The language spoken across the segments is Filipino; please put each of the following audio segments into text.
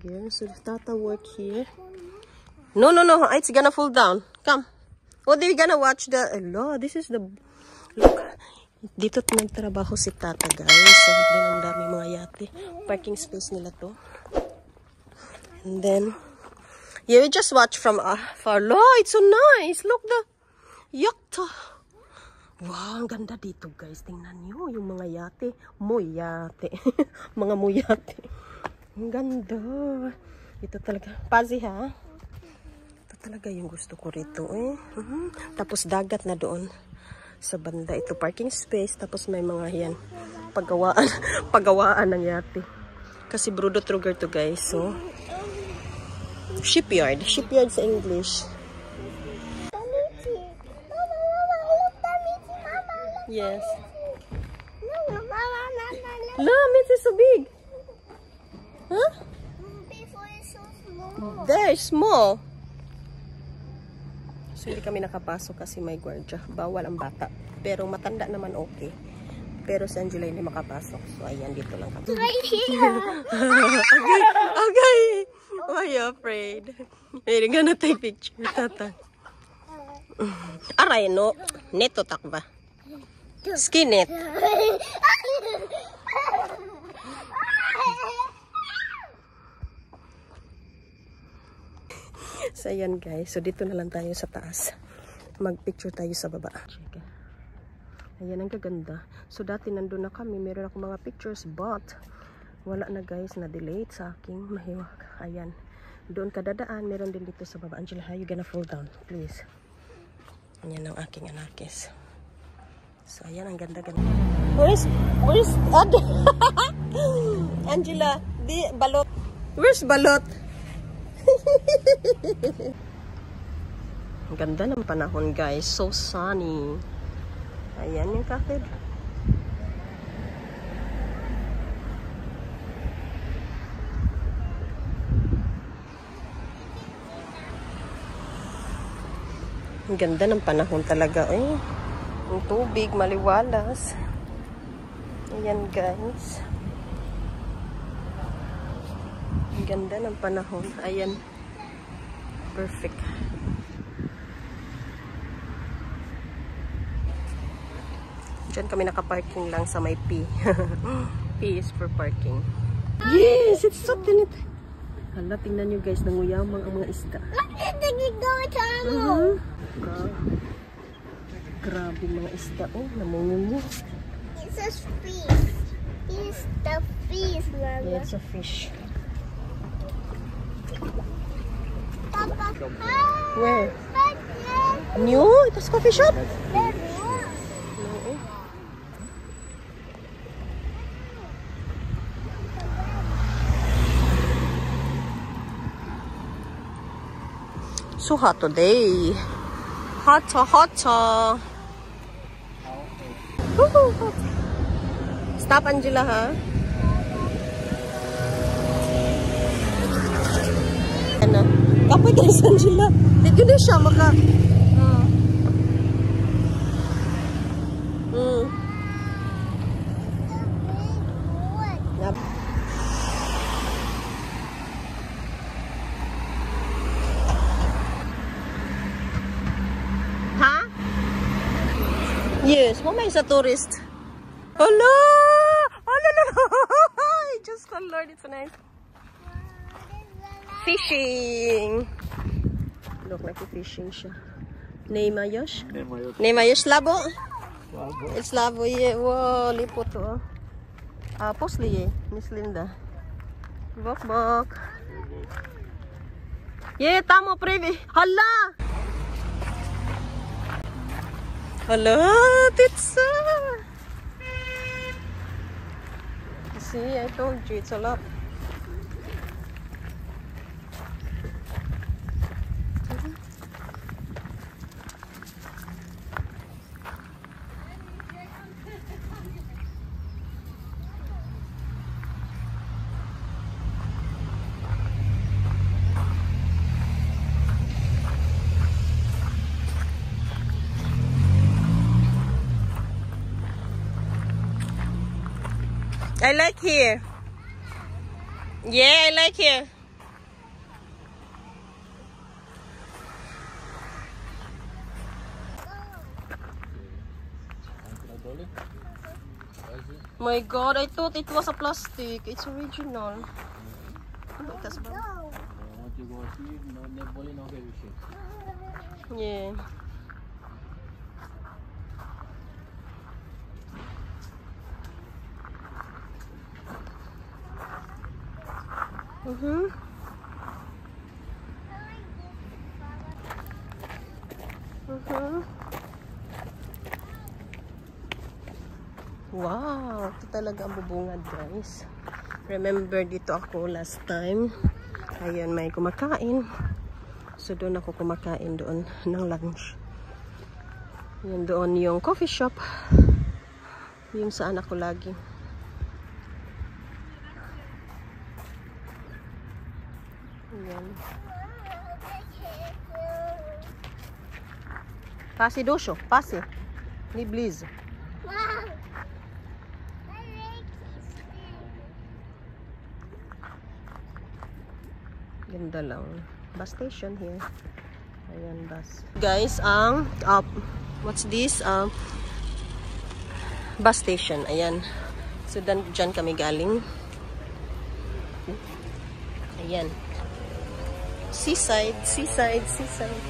again. So Tata work here. No, it's gonna fall down. Come. What are we gonna watch the... Hello, this is the... Look. Dito nagtrabaho si Tata, guys. So, din ang dami mga yate. Parking space nila to. And then... Yeah, we just watch from far. Look, it's so nice. Look the... Yakta. Wow, ang ganda dito, guys. Tingnan nyo yung mga yate. Moyate. Mga moyate. Ang ganda. Ito talaga. Pazi, ha? Ito talaga yung gusto ko rito, eh. Tapos dagat na doon sa banda. Ito parking space. Tapos may mga yan. Paggawaan. Paggawaan ng yate. Kasi Brudot Ruger to, guys. So, shipyard. Shipyard sa English. Yes. Look, it's so big. Huh? Before it's so small. They're small. So, hindi kami nakapasok kasi may gwardiya. Bawal ang bata. Pero matanda naman okay. Pero si Angela hindi makapasok. So, ayan, dito lang kami. Right here. Okay. Why are you afraid? We're gonna take picture, Tata. Aray, no. Neto takba. Skin it. So, ayan guys. So, dito na lang tayo sa taas. Mag-picture tayo sa baba. Ayan, ang gaganda. So, dati nandun na kami. Meron ako mga pictures, but wala na guys. Na-delete sa aking mahiwag. Ayan. Doon kadadaan. Meron din dito sa baba. Angela, how you gonna fall down? Please. Ayan ang aking anakis. So, ayan, ang ganda-ganda. Where's Angela, di, balot. Where's balot? Ang ganda ng panahon, guys. So sunny. Ayan yung cafe. Ang ganda ng panahon talaga, eh. Ang tubig, maliwalas. Ayan, guys. Ang ganda ng panahon. Ayan. Perfect. Diyan kami nakaparking lang sa may P. P is for parking. Yes! It's so tinit. Hala, tingnan nyo guys. Nanguyamang ang mga isda. Look at the go Grabe mga isda. Oh, namungungo. It's a fish. It's the fish, Mama. Yeah, it's a fish. Papa. Where? New? Ito sa coffee shop? So hot today. Hot. Stop, Angela, ha? Ano? Kapoy tayo sa Angela. Dito na siya maka... Ha? Yes, mamay sa tourist. Hello! Just the Lord, it's so nice. Fishing. Look like fishing siya. Neymayosh? Neymayosh labo? It's labo, yeah. Wow, lipo to. Posli, Miss Linda. Bok. Yeah, tamo, previ. Hala, pizza. See, I told you, it's a lot. I like here. Yeah, I like here. My God, I thought it was a plastic. It's original. Itas ba? Yeah. Wow, ito talaga ang bubungad, guys. Remember, dito ako last time. Ayun, may kumakain. So, doon ako kumakain doon ng lunch. Yan doon yung coffee shop. Yung saan ako lagi. Yan. Pasi dosho, pasi. Ni please. Ganda lang. Bus station here. Ayan, bus. Guys, ang what's this? Bus station. Ayan. So, dyan kami galing. Ayan. Seaside, seaside, seaside.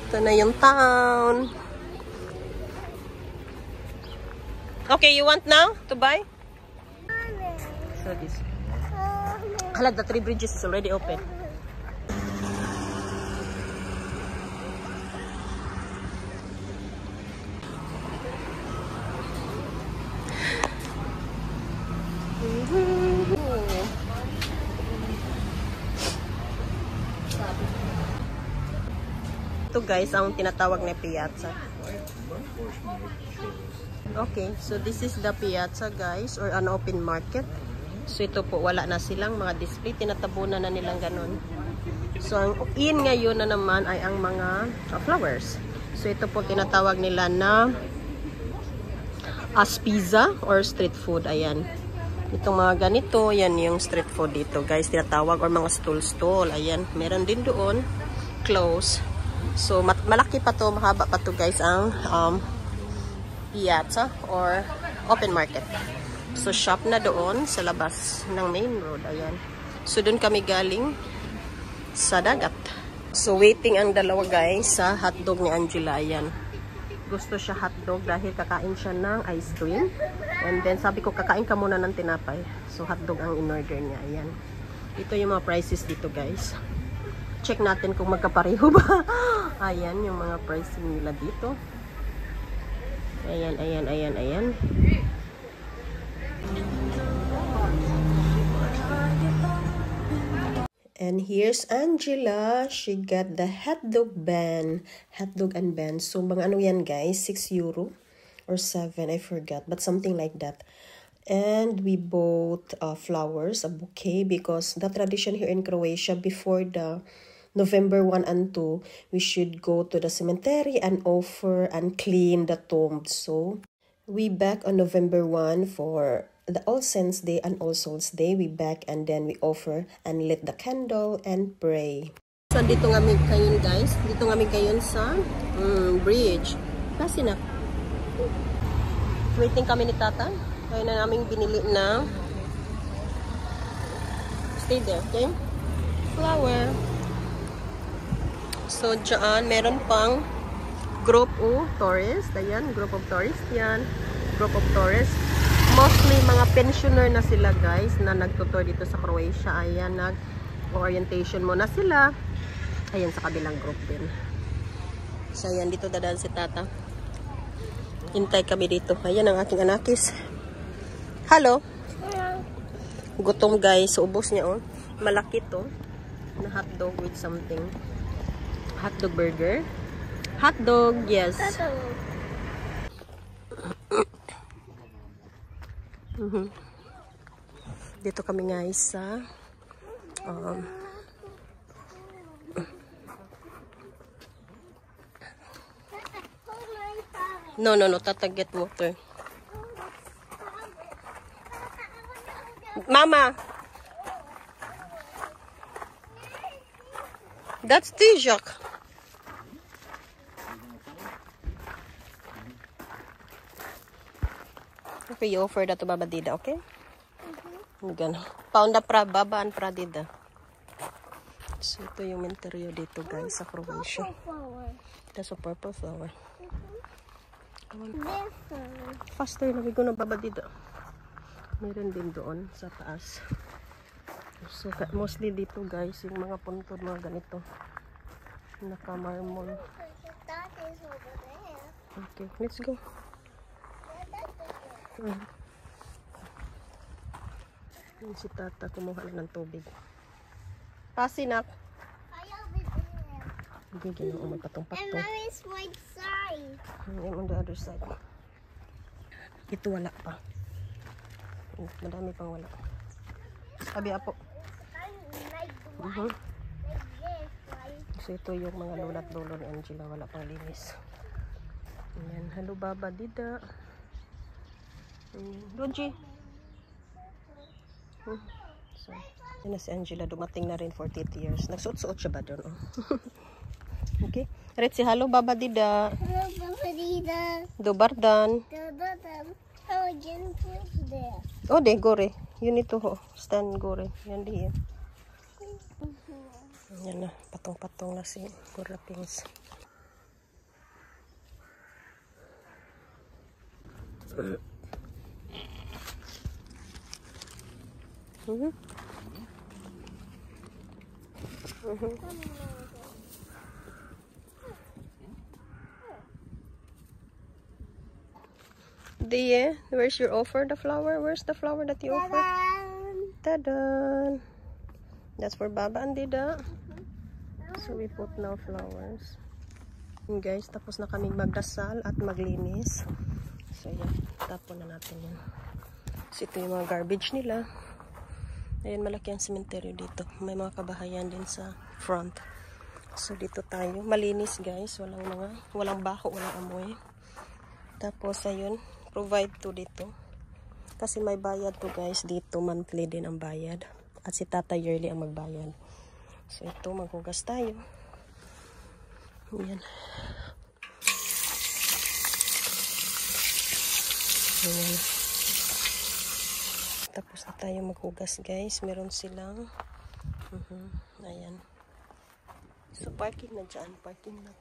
Ito na yung town. Okay, you want now to buy? So, this. Hala, the 3 bridges is already open. Ito guys, ang tinatawag na piazza. Okay, so this is the piazza guys, or an open market. So ito po, wala na silang mga display, tinatabunan na nilang ganun. So ang in ngayon na naman ay ang mga flowers. So ito po tinatawag nila na as pizza or street food. Ayan. Itong mga ganito, yan yung street food dito guys, tinatawag, or mga stall. Ayan, meron din doon, close. So malaki pa to, mahaba pa to guys ang piazza or open market. So, shop na doon sa labas ng main road. Ayan. So, doon kami galing sa dagat. So, waiting ang dalawa guys sa hotdog ni Angela. Ayan. Gusto siya hotdog dahil kakain siya ng ice cream. And then, sabi ko, kakain ka muna ng tinapay. So, hotdog ang in-order niya. Ayan. Ito yung mga prices dito guys. Check natin kung magkapareho ba. Ayan, yung mga pricing nila dito. Ayan, ayan, ayan, ayan. And here's Angela. She got the hotdog bun. Hotdog and bun. So, mga ano yan guys? 6 euro or 7. I forgot. But something like that. And we bought flowers, a bouquet. Because the tradition here in Croatia, before the November 1 and 2, we should go to the cemetery and offer and clean the tomb. So, we back on November 1 for the All Saints Day and All Souls Day. We back and then we offer and lit the candle and pray. So, dito kami ngayon guys. Dito kami ngayon sa bridge. Kasi na. Waiting kami ni Tata. Kaya na namin binili na. Stay there, okay? Flower. So, dyan, meron pang group of tourists. Ayan, group of tourists. Yan, group of tourists. Mostly mga pensioner na sila guys na nagtutour dito sa Croatia. Ayan, nag-orientation muna sila. Ayan, sa kabilang group din. So, ayan, dito dadaan si Tata. Hintay kami dito. Ayan ang aking anakis. Hello. Gutom guys. So, ubos niya oh. Malaki to. Na hotdog with something. Hotdog burger. Hotdog, yes. Dito kami guys sa no, Tata, get water. Mama, that's Tijak. Okay, you offer that to Baba Dida, okay? Gano. Paunda pra Baba and pra Dida. So, ito yung interior dito, guys, sa Croatia. Flower. That's a purple flower. This one. Faster, lagi ko na Baba Dida. Meron din doon sa taas. So, mostly dito, guys, yung mga puntod, mga ganito. Naka-marmol. That is over there. Okay, let's go. Yung si Tata kumuha ng tubig. Pasinak. Ayaw there. Hindi, ginoo And magpatong-patong. mommy's white side. And on the other side. Ito wala pa. Madami pang wala. Sabi apo. Like the Mhm. like this, right? So ito yung mga lola at lolo ni Angela. Wala pang linis. Ayan. Hello Baba Dida. Roji. So, yun na si Angela. Dumating na rin 48 years. Nagsuot-suot siya ba doon? Oh. Okay. Red si hello Baba Dida. Hello, Papa Dida. Dobardan. How again put there? Oh, de gore. Yun ito ho. Stand gore. Yan di yan. Yan na. Patong-patong na si Gora Pings. Dia, where's your offer? The flower? Where's the flower that you offer? Ta-da! That's for Baba and Dida. So we put now flowers. And guys, tapos na kaming magdasal at maglinis. So yan, tapon na natin yan. So ito yung mga garbage nila. Ayan, malaki ang cemetery dito. May mga kabahayan din sa front. So dito tayo. Malinis guys. Walang baho, walang amoy. Tapos ayun, provide to dito. Kasi may bayad to guys dito. Monthly din ang bayad. At si Tata yearly ang magbayad. So ito, maghugas tayo. Ayan. Ayan. Tapos na tayo maghugas guys. Meron silang ayan. So parking na dyan. Parking na.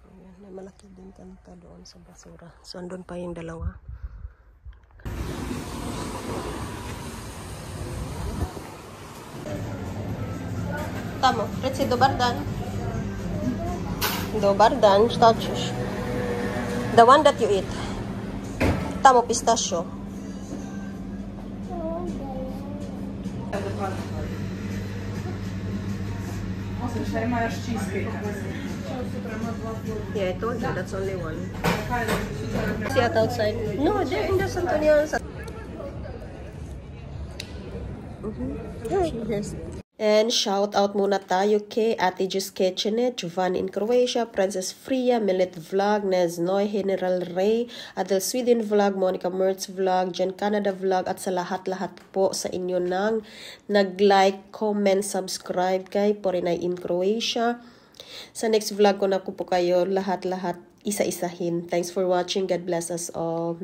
Ayan. May malaki din kanta doon sa basura. So andun pa yung dalawa. Tamo. Let's see, Dobardan. Dobardan statues. The one that you eat. Tamo, pistachio. Yeah, I told you that's only one. See it outside? No, they're in the Santonian. Cheers. And shout out muna tayo kay Ate Jus Kitchenet, Giovanni in Croatia, Princess Fria, Millet Vlog, Nez Noy, General Ray, Adel Sweden Vlog, Monica Mertz Vlog, Jen Canada Vlog, at sa lahat-lahat po sa inyo nang nag-like, comment, subscribe kay Porinay in Croatia. Sa next vlog ko na po kayo lahat-lahat isa-isahin. Thanks for watching. God bless us all.